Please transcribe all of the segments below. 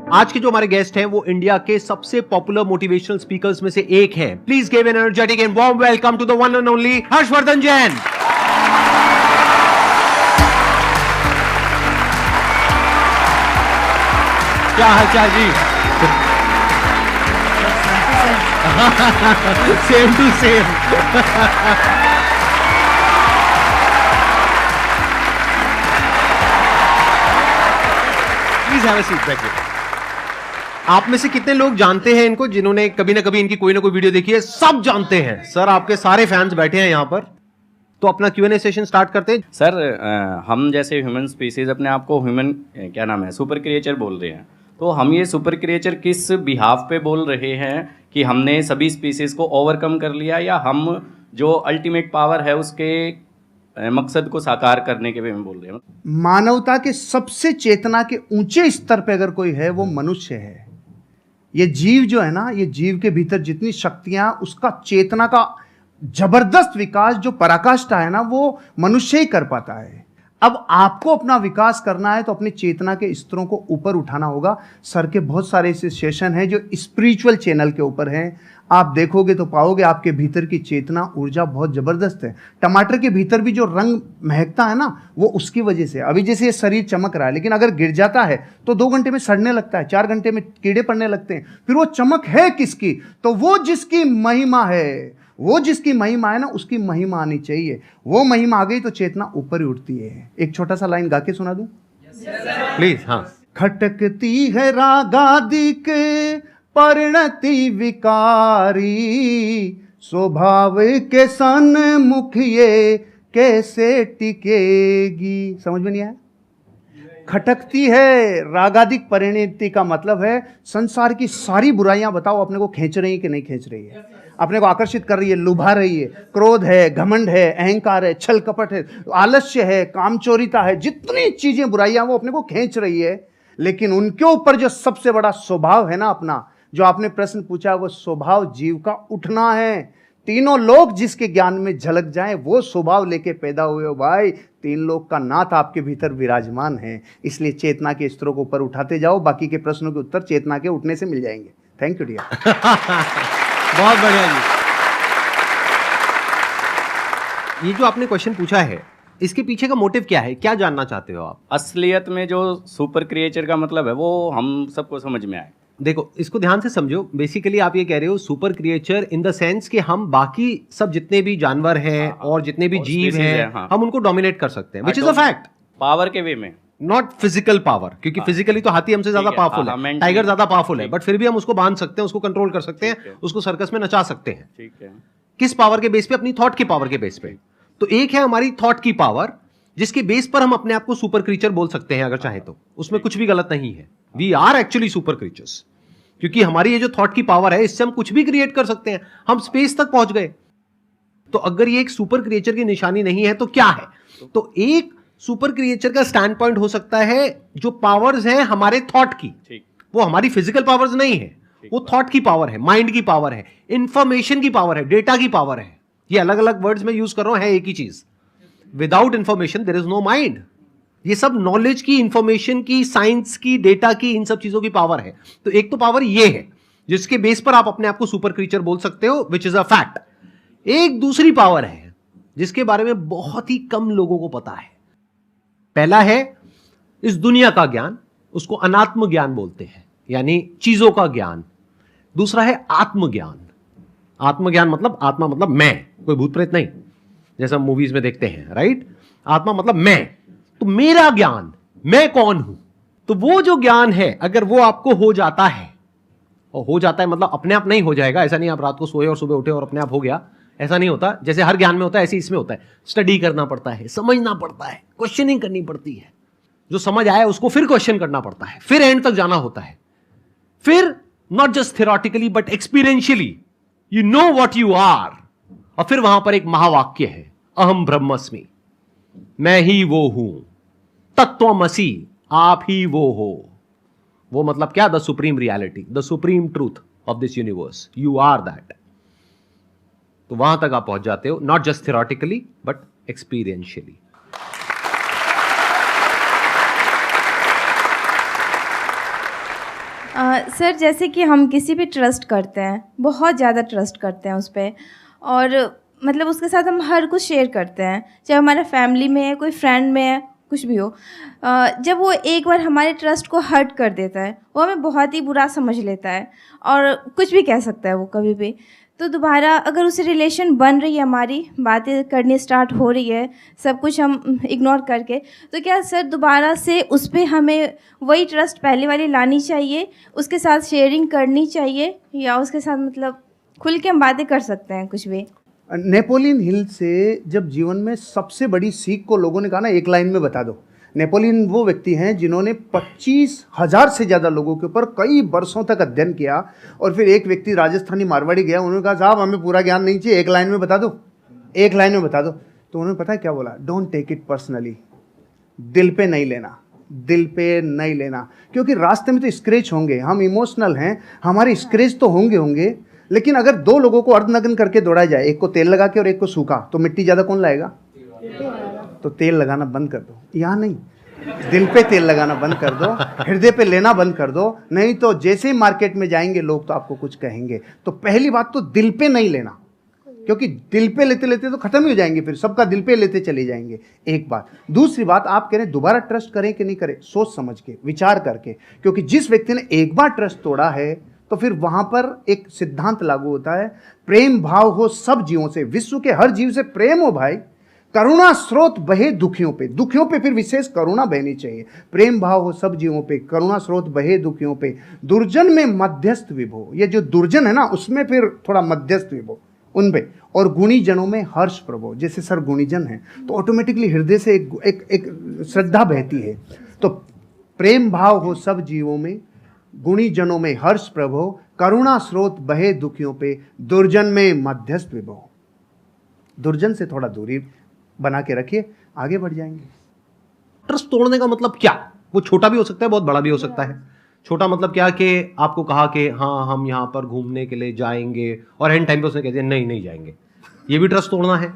आज के जो हमारे गेस्ट हैं वो इंडिया के सबसे पॉपुलर मोटिवेशनल स्पीकर्स में से एक हैं। Please give an energetic and warm welcome to the one and only Harshvardhan Jain. क्या हालचाल जी? Same to same. Please have a seat back. आप में से कितने लोग जानते हैं इनको, जिन्होंने कभी ना कभी इनकी कोई ना कोई वीडियो देखी है? सब जानते हैं सर, आपके सारे फैंस बैठे हैं यहां पर। तो अपना Q&A सेशन स्टार्ट करते हैं। सर हम जैसे ह्यूमन स्पीसीज अपने आप को ह्यूमन क्या नाम है सुपर क्रिएचर बोल रहे हैं, तो हम ये सुपर क्रिएचर किस बिहाफ पे बोल रहे हैं कि हमने सभी स्पीसीज को ओवरकम कर लिया, या हम जो अल्टीमेट पावर है उसके मकसद को साकार करने के वे में बोल रहे हैं? मानवता के सबसे चेतना के ऊंचे स्तर पे अगर कोई है वो मनुष्य है। ये जीव जो है ना, ये जीव के भीतर जितनी शक्तियां, उसका चेतना का जबरदस्त विकास जो पराकाष्ठा है ना, वो मनुष्य ही कर पाता है। अब आपको अपना विकास करना है तो अपनी चेतना के स्तरों को ऊपर उठाना होगा। सर के बहुत सारे ऐसे सेशन हैं जो स्पिरिचुअल चैनल के ऊपर हैं, आप देखोगे तो पाओगे आपके भीतर की चेतना ऊर्जा बहुत जबरदस्त है। टमाटर के भीतर भी जो रंग महकता है ना, वो उसकी वजह से। अभी जैसे ये शरीर चमक रहा है, लेकिन अगर गिर जाता है तो 2 घंटे में सड़ने लगता है, 4 घंटे में कीड़े पड़ने लगते हैं। फिर वो चमक है किसकी? तो वो जिसकी महिमा है, वो जिसकी महिमा है ना, उसकी महिमा आनी चाहिए। वो महिमा आ गई तो चेतना ऊपर ही उठती है। एक छोटा सा लाइन गा के सुना दूं प्लीज? हाँ। खटकती है रागादि के परिणति विकारी, स्वभाव के सन्मुख ये कैसे टिकेगी। समझ में नहीं आया? खटकती है रागादिक परिणति का मतलब है संसार की सारी बुराइयां बताओ अपने को खींच रही है कि नहीं खींच रही है, अपने को आकर्षित कर रही है, लुभा रही है। क्रोध है, घमंड है, अहंकार है, छल कपट है, आलस्य है, कामचोरिता है, जितनी चीजें बुराइयां वो अपने को खींच रही है। लेकिन उनके ऊपर जो सबसे बड़ा स्वभाव है ना अपना, जो आपने प्रश्न पूछा, वो स्वभाव जीव का उठना है। तीनों लोग जिसके ज्ञान में झलक जाएं, वो स्वभाव लेके पैदा हुए हो भाई। 3 लोग का नाथ आपके भीतर विराजमान है। इसलिए चेतना के स्तरों को ऊपर उठाते जाओ, बाकी के प्रश्नों के उत्तर चेतना के उठने से मिल जाएंगे। Thank you dear. बहुत बढ़िया जी। ये जो आपने क्वेश्चन पूछा है, इसके पीछे का मोटिव क्या है? क्या जानना चाहते हो आप? असलियत में जो सुपर क्रिएचर का मतलब है वो हम सबको समझ में आए। देखो, इसको ध्यान से समझो। बेसिकली आप ये कह रहे हो super creature in the sense कि हम बाकी सब जितने भी जानवर हैं और जितने भी जीव हैं, हम उनको डोमिनेट कर सकते हैं, which is a fact. Power के वे में, नॉट फिजिकल पावर, क्योंकि फिजिकली तो हाथी हमसे ज्यादा पावरफुल है, टाइगर ज्यादा पावरफुल है, बट फिर भी हम उसको बांध सकते हैं, उसको कंट्रोल कर सकते हैं, उसको सर्कस में नचा सकते हैं। ठीक है। किस पावर के बेस पे? अपनी थॉट की पावर के बेस पे। तो एक है हमारी थॉट की पावर, जिसके बेस पर हम अपने आप को सुपर क्रीचर बोल सकते हैं अगर चाहे तो। उसमें कुछ भी गलत नहीं है। We are actually super creatures, क्योंकि हमारी ये जो थॉट की पावर है, इससे हम कुछ भी क्रिएट कर सकते हैं। हम स्पेस तक पहुंच गए। तो अगर ये एक सुपर क्रिएचर की निशानी नहीं है तो क्या है? तो एक सुपर क्रिएचर का स्टैंड पॉइंट हो सकता है जो पावर्स हैं हमारे थॉट की, वो हमारी फिजिकल पावर्स नहीं है, वो थॉट की पावर है, माइंड की पावर है, इंफॉर्मेशन की पावर है, डेटा की पावर है। ये अलग अलग वर्ड्स में यूज कर रहा हूं, है एक ही चीज। Without information there is no mind. ये सब नॉलेज की, इंफॉर्मेशन की, साइंस की, डेटा की, इन सब चीजों की पावर है। तो एक तो पावर ये है जिसके बेस पर आप अपने आप को सुपर क्रीचर बोल सकते हो, विच इज अ फैक्ट। एक दूसरी पावर है जिसके बारे में बहुत ही कम लोगों को पता है। पहला है इस दुनिया का ज्ञान, उसको अनात्म ज्ञान बोलते हैं, यानी चीजों का ज्ञान। दूसरा है आत्मज्ञान। आत्मज्ञान मतलब, आत्मा मतलब मैं, कोई भूत प्रेत नहीं, जैसा मूवीज में देखते हैं, राइट? आत्मा मतलब मैं, तो मेरा ज्ञान, मैं कौन हूं। तो वो जो ज्ञान है, अगर वो आपको हो जाता है, और हो जाता है मतलब अपने आप नहीं हो जाएगा, ऐसा नहीं आप रात को सोए और सुबह उठे और अपने आप हो गया, ऐसा नहीं होता। जैसे हर ज्ञान में होता है, ऐसे इसमें होता है। स्टडी करना पड़ता है, समझना पड़ता है, क्वेश्चनिंग करनी पड़ती है। जो समझ आया उसको फिर क्वेश्चन करना पड़ता है, फिर एंड तक जाना होता है। फिर not just theoretically but experientially you know what you are. और फिर वहां पर एक महावाक्य है, अहम ब्रह्मस्मि, मैं ही वो हूं, तत्वमसि, आप ही वो हो। वो मतलब क्या? The supreme reality, the supreme truth of this universe, you are that. तो वहां तक आप पहुंच जाते हो, not just theoretically but experientially. Sir जैसे कि हम किसी पे ट्रस्ट करते हैं, बहुत ज़्यादा ट्रस्ट करते हैं उस पर, और मतलब उसके साथ हम हर कुछ शेयर करते हैं, चाहे हमारा फैमिली में है, कोई फ्रेंड में है, कुछ भी हो। जब वो एक बार हमारे ट्रस्ट को हर्ट कर देता है, वो हमें बहुत ही बुरा समझ लेता है और कुछ भी कह सकता है वो कभी भी। तो दोबारा अगर उससे रिलेशन बन रही है, हमारी बातें करनी स्टार्ट हो रही है, सब कुछ हम इग्नोर करके, तो क्या सर दोबारा से उस पर हमें वही ट्रस्ट पहले वाली लानी चाहिए, उसके साथ शेयरिंग करनी चाहिए, या उसके साथ मतलब खुल के हम बातें कर सकते हैं कुछ भी? नेपोलियन हिल से जब जीवन में सबसे बड़ी सीख को लोगों ने कहा ना, एक लाइन में बता दो। नेपोलियन वो व्यक्ति हैं जिन्होंने 25,000 से ज़्यादा लोगों के ऊपर कई वर्षों तक अध्ययन किया, और फिर एक व्यक्ति राजस्थानी मारवाड़ी गया, उन्होंने कहा साहब हमें पूरा ज्ञान नहीं चाहिए, एक लाइन में बता दो, एक लाइन में बता दो। तो उन्होंने पता है क्या बोला? डोंट टेक इट पर्सनली, दिल पे नहीं लेना, दिल पे नहीं लेना, क्योंकि रास्ते में तो स्क्रैच होंगे, हम इमोशनल हैं, हमारे स्क्रैच तो होंगे, लेकिन अगर दो लोगों को अर्धनग्न करके दौड़ा जाए, एक को तेल लगा के और एक को सूखा, तो मिट्टी ज़्यादा कौन लाएगा? तो तेल लगाना बंद कर दो, यहाँ नहीं, दिल पे तेल लगाना बंद कर दो, हृदय पे लेना बंद कर दो, नहीं तो जैसे ही मार्केट में जाएंगे लोग तो आपको कुछ कहेंगे। तो पहली बात तो दिल पे नहीं लेना, क्योंकि दिल पे लेते लेते तो खत्म ही हो जाएंगे, फिर सबका दिल पे लेते चले जाएंगे, एक बात। दूसरी बात, आप कह रहे हैं दोबारा ट्रस्ट करें कि नहीं करें, सोच समझ के, विचार करके, क्योंकि जिस व्यक्ति ने एक बार ट्रस्ट तोड़ा है तो फिर वहां पर एक सिद्धांत लागू होता है, प्रेम भाव हो सब जीवों से, विश्व के हर जीव से प्रेम हो भाई, करुणा स्रोत बहे दुखियों पे, दुखियों पे फिर विशेष करुणा बहनी चाहिए, प्रेम भाव हो सब जीवों पे, करुणा स्रोत बहे दुखियों पे, दुर्जन में मध्यस्थ विभो, ये जो दुर्जन है ना उसमें फिर थोड़ा मध्यस्थ विभो उन पे, और गुणी जनों में हर्ष प्रभो, जैसे सर गुणीजन है तो ऑटोमेटिकली हृदय से एक श्रद्धा बहती है। तो प्रेम भाव हो सब जीवों में, गुणी जनों में हर्ष प्रभो, करुणा स्रोत बहे दुखियों पे, दुर्जन में मध्यस्थ विभो। दुर्जन से थोड़ा दूरी बना के रखिए, आगे बढ़ जाएंगे। ट्रस्ट तोड़ने का मतलब क्या? वो छोटा भी हो सकता है, बहुत बड़ा भी हो सकता है। छोटा मतलब क्या कि आपको कहा कि हाँ हम यहाँ पर घूमने के लिए जाएंगे, और एंड टाइम पे उसने कह दिया नहीं जाएंगे, ये भी ट्रस्ट तोड़ना है।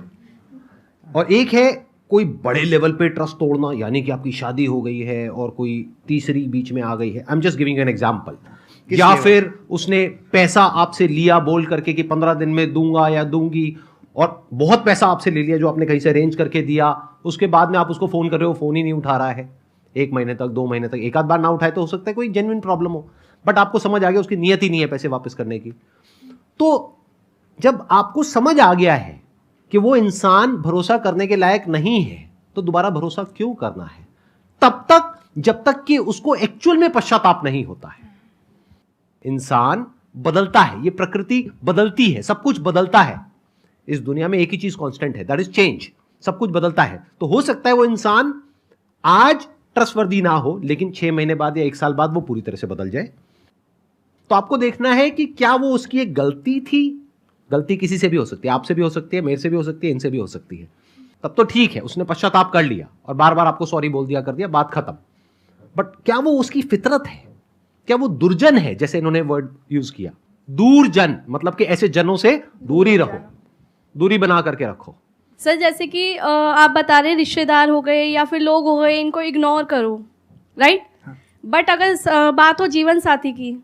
और एक है कोई बड़े लेवल पे ट्रस्ट तोड़ना, यानी कि आपकी शादी हो गई है और कोई तीसरी बीच में आ गई है, I am just giving an example, या फिर उसने पैसा आपसे लिया बोल करके कि 15 दिन में दूंगा या दूंगी, और बहुत पैसा आपसे ले लिया जो आपने कहीं से अरेंज करके दिया, उसके बाद में आप उसको फोन कर रहे हो, फोन ही नहीं उठा रहा है 1 महीने तक, 2 महीने तक, एक आध बार ना उठाए तो हो सकता है कोई जेन्युइन प्रॉब्लम हो, बट आपको समझ आ गया उसकी नियत ही नहीं है पैसे वापस करने की। तो जब आपको समझ आ गया है कि वो इंसान भरोसा करने के लायक नहीं है, तो दोबारा भरोसा क्यों करना है? तब तक जब तक कि उसको एक्चुअल में पश्चाताप नहीं होता है। इंसान बदलता है, ये प्रकृति बदलती है, सब कुछ बदलता है, इस दुनिया में एक ही चीज कांस्टेंट है, दैट इज चेंज, सब कुछ बदलता है। तो हो सकता है वो इंसान आज ट्रस्टवर्दी ना हो, लेकिन 6 महीने बाद या 1 साल बाद वो पूरी तरह से बदल जाए। तो आपको देखना है कि क्या वो उसकी एक गलती थी, गलती किसी से भी हो सकती है, आपसे भी हो सकती है, मेरे से भी हो सकती है, इनसे भी हो सकती है, तब तो ठीक है, उसने पश्चाताप कर लिया और बार बार आपको सॉरी बोल दिया, कर दिया, बात खत्म। बट क्या वो उसकी फितरत है? क्या वो दुर्जन है? जैसे इन्होंने वर्ड यूज किया दूरजन, मतलब कि ऐसे जनों से दूरी रहो, दूरी बना करके रखो। सर जैसे कि आप बता रहे रिश्तेदार हो गए या फिर लोग हो गए, इनको इग्नोर करो, राइट? बट अगर बात हो जीवन साथी की,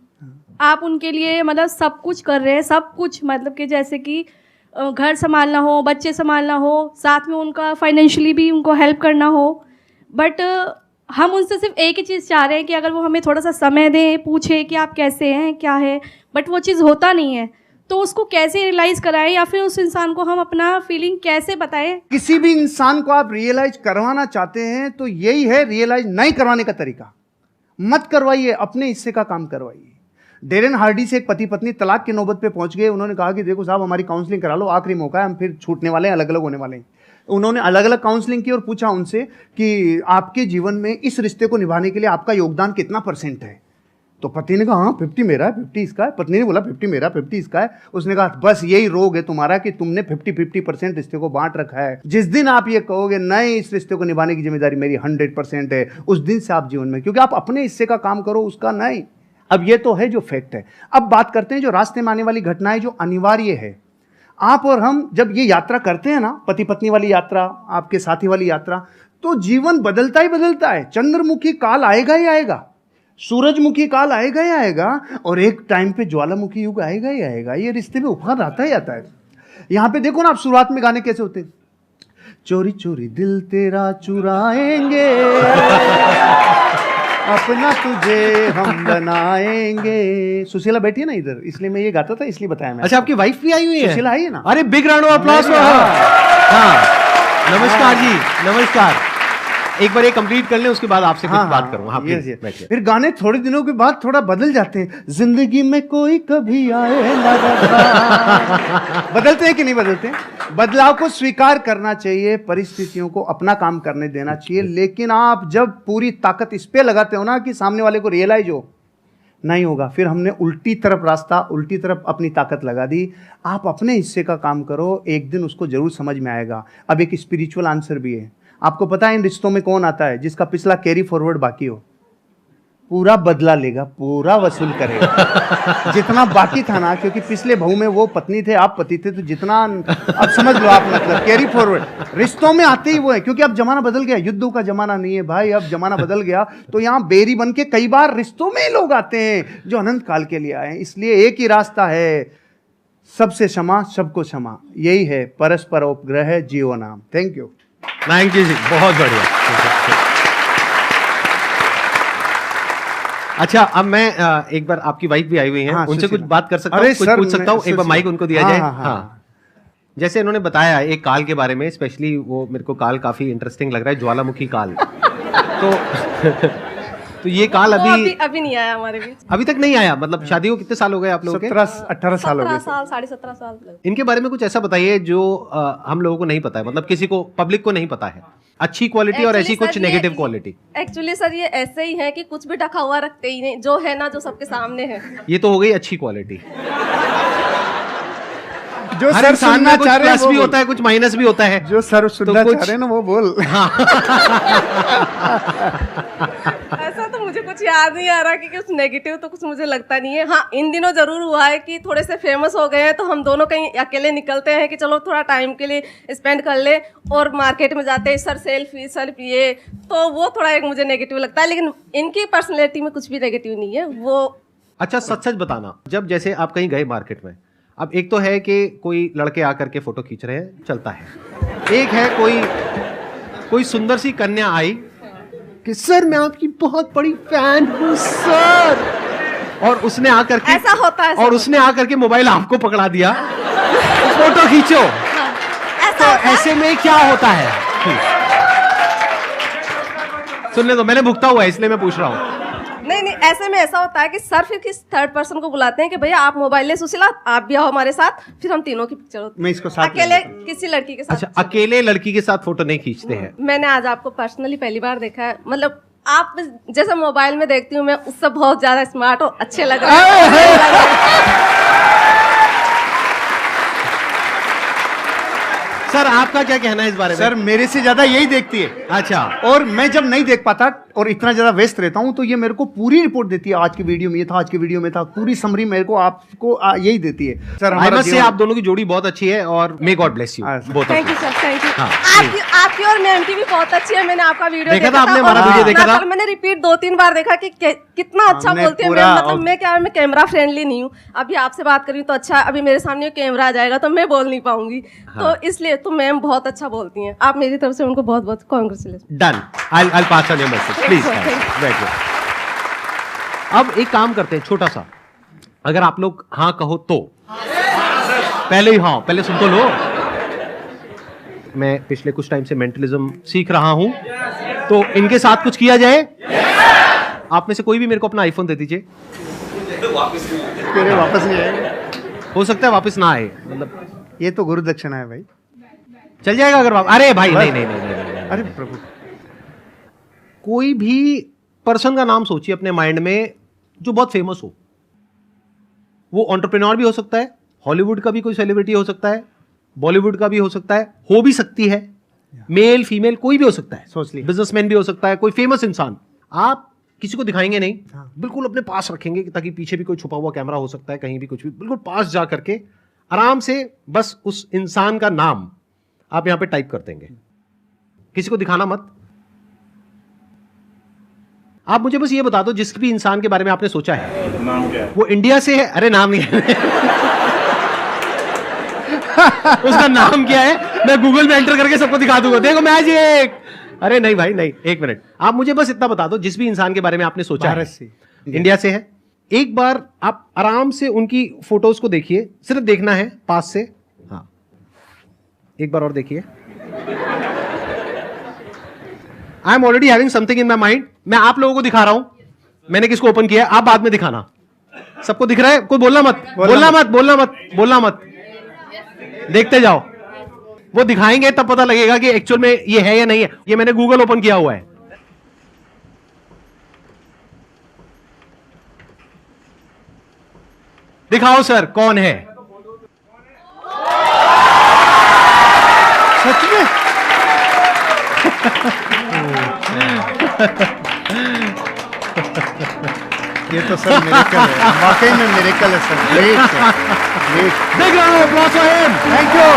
आप उनके लिए मतलब सब कुछ कर रहे हैं, सब कुछ मतलब कि जैसे कि घर संभालना हो, बच्चे संभालना हो, साथ में उनका फाइनेंशियली भी उनको हेल्प करना हो, बट हम उनसे सिर्फ एक ही चीज़ चाह रहे हैं कि अगर वो हमें थोड़ा सा समय दें, पूछे कि आप कैसे हैं, क्या है, बट वो चीज़ होता नहीं है। तो उसको कैसे रियलाइज़ कराएं, या फिर उस इंसान को हम अपना फीलिंग कैसे बताएं? किसी भी इंसान को आप रियलाइज करवाना चाहते हैं तो यही है रियलाइज नहीं करवाने का तरीका। मत करवाइए, अपने हिस्से का काम करवाइए। डेरेन हार्डी से एक पति पत्नी तलाक की नौबत पे पहुंच गए। उन्होंने कहा कि देखो साहब हमारी काउंसलिंग करा लो, आखिरी मौका है, हम फिर छूटने वाले हैं, अलग अलग होने वाले हैं। उन्होंने अलग अलग काउंसलिंग की और पूछा उनसे कि आपके जीवन में इस रिश्ते को निभाने के लिए आपका योगदान कितना % है। तो पति ने कहा हाँ 50 मेरा है, 50 इसका है। पत्नी ने बोला 50 मेरा, 50 इसका है। उसने कहा बस यही रोग है तुम्हारा कि तुमने 50-50% रिश्ते को बांट रखा है। जिस दिन आप ये कहोगे नहीं इस रिश्ते को निभाने की जिम्मेदारी मेरी 100% है, उस दिन से आप जीवन में, क्योंकि आप अपने हिस्से का काम करो, उसका नहीं। अब ये तो है जो फैक्ट है। अब बात करते हैं जो रास्ते में आने वाली घटनाएं जो अनिवार्य है। आप और हम जब ये यात्रा करते हैं ना, पति पत्नी वाली यात्रा, आपके साथी वाली यात्रा, तो जीवन बदलता ही बदलता है। चंद्रमुखी काल आएगा ही आएगा। सूरजमुखी काल आएगा ही आएगा, और एक टाइम पे ज्वालामुखी युग आएगा ही आएगा। ये रिश्ते में उफान आता ही आता है। यहाँ पे देखो ना आप, शुरुआत में गाने कैसे होते हैं, चोरी चोरी दिल तेरा चुराएंगे अपना तुझे हम बनाएंगे। सुशीला बैठी है ना इधर, इसलिए मैं ये गाता था, इसलिए बताया मैं। अच्छा, आपकी वाइफ भी आई हुई है? सुशीला आई है ना। अरे बिग राउंड ऑफ अप्लॉज। हाँ, नमस्कार जी, नमस्कार। एक बार ये कंप्लीट कर लें, उसके बाद आपसे कुछ बात करूँ। हाँ, yes. बैठिए। फिर गाने थोड़े दिनों के बाद थोड़ा बदल जाते हैं। जिंदगी में कोई कभी आए ना रहा। बदलते हैं कि नहीं बदलते? बदलाव को स्वीकार करना चाहिए, परिस्थितियों को अपना काम करने देना चाहिए। लेकिन आप जब पूरी ताकत इस पे लगाते हो ना कि सामने वाले को रियलाइज हो, नहीं होगा, फिर हमने उल्टी तरफ रास्ता, उल्टी तरफ अपनी ताकत लगा दी। आप अपने हिस्से का काम करो, एक दिन उसको जरूर समझ में आएगा। अब एक स्पिरिचुअल आंसर भी है। आपको पता है इन रिश्तों में कौन आता है? जिसका पिछला कैरी फॉरवर्ड बाकी हो, पूरा बदला लेगा, पूरा वसूल करेगा जितना बाकी था ना। क्योंकि पिछले बहू में वो पत्नी थे, आप पति थे, तो जितना, अब समझ लो आप, मतलब कैरी फॉरवर्ड रिश्तों में आते ही वो है। क्योंकि अब जमाना बदल गया, युद्धों का जमाना नहीं है भाई, अब जमाना बदल गया। तो यहाँ बेरी बन के कई बार रिश्तों में लोग आते हैं जो अनंत काल के लिए आए हैं। इसलिए एक ही रास्ता है, सबसे क्षमा, सबको क्षमा, यही है परस्पर उपग्रह जीव नाम। Thank you. थैंक यू जी, बहुत बढ़िया। अच्छा, अब मैं एक बार, आपकी वाइफ भी आई हुई हैं, हाँ, उनसे कुछ बात कर सकता अरे हूँ, कुछ सर, पूछ सकता हूँ? एक बार माइक उनको दिया जाए। हाँ, हाँ, हाँ, जैसे उन्होंने बताया एक काल के बारे में, स्पेशली वो मेरे को काल काफी इंटरेस्टिंग लग रहा है, ज्वालामुखी काल। तो ये काल अभी नहीं आया हमारे बीच। अभी तक नहीं आया। मतलब शादी को कितने साल हो गए आप लोगों के? 17-18 साल हो गए। 17 साल। इनके बारे में कुछ ऐसा बताइए जो हम लोगों को नहीं पता है, मतलब किसी को, पब्लिक को नहीं पता है। अच्छी क्वालिटी और ऐसी कुछ नेगेटिव क्वालिटी। एक्चुअली सर ये ऐसे ही है कि कुछ भी ढका हुआ रखते ही नहीं, जो है ना, जो सबके सामने है। ये तो हो गई अच्छी क्वालिटी। जो हर सर इंसान सुनना में कुछ चाह रहे हैं प्लस वो भी बोल। होता है, कुछ माइनस भी होता है। जो सर सुनना कुछ- चाह रहे हैं ना वो बोल। ऐसा तो मुझे कुछ याद नहीं आ रहा कि कुछ नेगेटिव तो कुछ मुझे लगता नहीं है। हाँ, इन दिनों जरूर हुआ है कि थोड़े से फेमस हो गए हैं, तो हम दोनों कहीं अकेले निकलते हैं कि चलो थोड़ा टाइम के लिए स्पेंड कर ले, और मार्केट में जाते हैं, सर सेल्फी ये, तो वो थोड़ा एक मुझे नेगेटिव लगता है। लेकिन इनकी पर्सनैलिटी में कुछ भी नेगेटिव नहीं है वो। अच्छा, सच सच बताना, जब जैसे आप कहीं गए मार्केट में, अब एक तो है कि कोई लड़के आकर के फोटो खींच रहे हैं, चलता है। एक है कोई सुंदर सी कन्या आई कि सर मैं आपकी बहुत बड़ी फैन हूँ सर, और उसने आकर के, ऐसा होता है, और उसने आकर के मोबाइल आपको पकड़ा दिया, फोटो खींचो। तो ऐसे में क्या होता है? सुनने दो, मैंने भुगता हुआ है इसलिए मैं पूछ रहा हूँ। नहीं, ऐसे में ऐसा होता है कि सर फिर किस थर्ड पर्सन को बुलाते हैं कि भैया आप मोबाइल ले, सुशीला आप भी आओ हमारे साथ, फिर हम तीनों की पिक्चर होती है। मैं इसको साथ अकेले किसी लड़की के साथ। अच्छा, अकेले लड़की के साथ फोटो नहीं खींचते हैं? मैंने आज आपको पर्सनली पहली बार देखा है। मतलब आप जैसे मोबाइल में देखती हूँ मैं, उससे बहुत ज्यादा स्मार्ट और अच्छे लग रहे हैं। सर आपका क्या कहना है इस बारे में? सर मेरे से ज्यादा यही देखती है। अच्छा, और मैं जब नहीं देख पाता और इतना ज्यादा व्यस्त रहता हूं, तो ये मेरे को पूरी रिपोर्ट देती है। आज की वीडियो में ये था, आज की वीडियो में था, पूरी समरी मेरे को आपको यही देती है। सर आई मस्ट से आप दोनों की जोड़ी बहुत अच्छी है, और may God bless you both. Thank you sir, thank you. हाँ, आपकी और मैम की भी बहुत अच्छी है। मैंने आपका वीडियो देखा था, आपने हमारा वीडियो देखा था? मैंने रिपीट 2-3 बार देखा कि कितना अच्छा हमने बोलती है पूरा- मैम। मतलब मैं कैमरा फ्रेंडली नहीं हूँ। अभी आपसे बात कर रही हूँ तो अच्छा, अभी मेरे सामने कैमरा आ जाएगा तो मैं बोल नहीं पाऊंगी। तो इसलिए तो मैम बहुत अच्छा बोलती हैं। आप मेरी तरफ से उनको बहुत बहुत congratulation. Done, I pass on your message please. बैठिए। अब एक काम करते हैं छोटा सा, अगर आप लोग हाँ कहो तो पहले ही हाँ, पहले सुन तो लो। मैं पिछले कुछ टाइम से मेंटलिज्म सीख रहा हूं, तो इनके साथ कुछ किया जाए। आप में से कोई भी मेरे को अपना आईफोन दे दीजिए। तेरे वापस नहीं आएगा। हो सकता है वापस ना आए, मतलब ये तो गुरु दक्षिणा है भाई। चल जाएगा अगर वापस। अरे भाई नहीं नहीं नहीं नहीं, नहीं, नहीं। अरे प्रभु, कोई भी पर्सन का नाम सोचिए अपने माइंड में जो बहुत फेमस हो। वो एंटरप्रेन्योर भी हो सकता है, हॉलीवुड का भी कोई सेलिब्रिटी हो सकता है, बॉलीवुड का भी हो सकता है, हो भी सकती है, मेल फीमेल कोई भी हो सकता है, सोच लिया। बिजनेसमैन भी हो सकता है, कोई फेमस इंसान। आप किसी को दिखाएंगे नहीं, हाँ। बिल्कुल अपने पास रखेंगे ताकि पीछे भी कोई छुपा हुआ कैमरा हो सकता है, कहीं भी कुछ भी, बिल्कुल पास जा करके आराम से बस उस इंसान का नाम आप यहां पे टाइप कर देंगे। किसी को दिखाना मत। आप मुझे बस ये बता दो, जिस भी इंसान के बारे में आपने सोचा है नाम क्या है? वो इंडिया से है? अरे नाम नहीं है। उसका नाम क्या है मैं गूगल में एंटर करके सबको दिखा दूंगा, देखो मैजिक। अरे नहीं भाई नहीं, एक मिनट, आप मुझे बस इतना बता दो, जिस भी इंसान के बारे में आपने सोचा भारत है, से। इंडिया से है, एक बार आप आराम से उनकी फोटोज को देखिए, सिर्फ देखना है पास से। हाँ, एक बार और देखिए। I am already having something in my mind. मैं आप लोगों को दिखा रहा हूं मैंने किसको ओपन किया है, आप बाद में दिखाना। सबको दिख रहा है? कोई बोलना मत, बोलना मत, देखते जाओ। वो दिखाएंगे तब पता लगेगा कि एक्चुअल में ये है या नहीं है। ये मैंने गूगल ओपन किया हुआ है। दिखाओ सर कौन है। सच में? ये तो सर मिरेकल है, वाकई में मिरेकल है सर। Great sir, great. देख रहा हूं, applause for him. Thank you.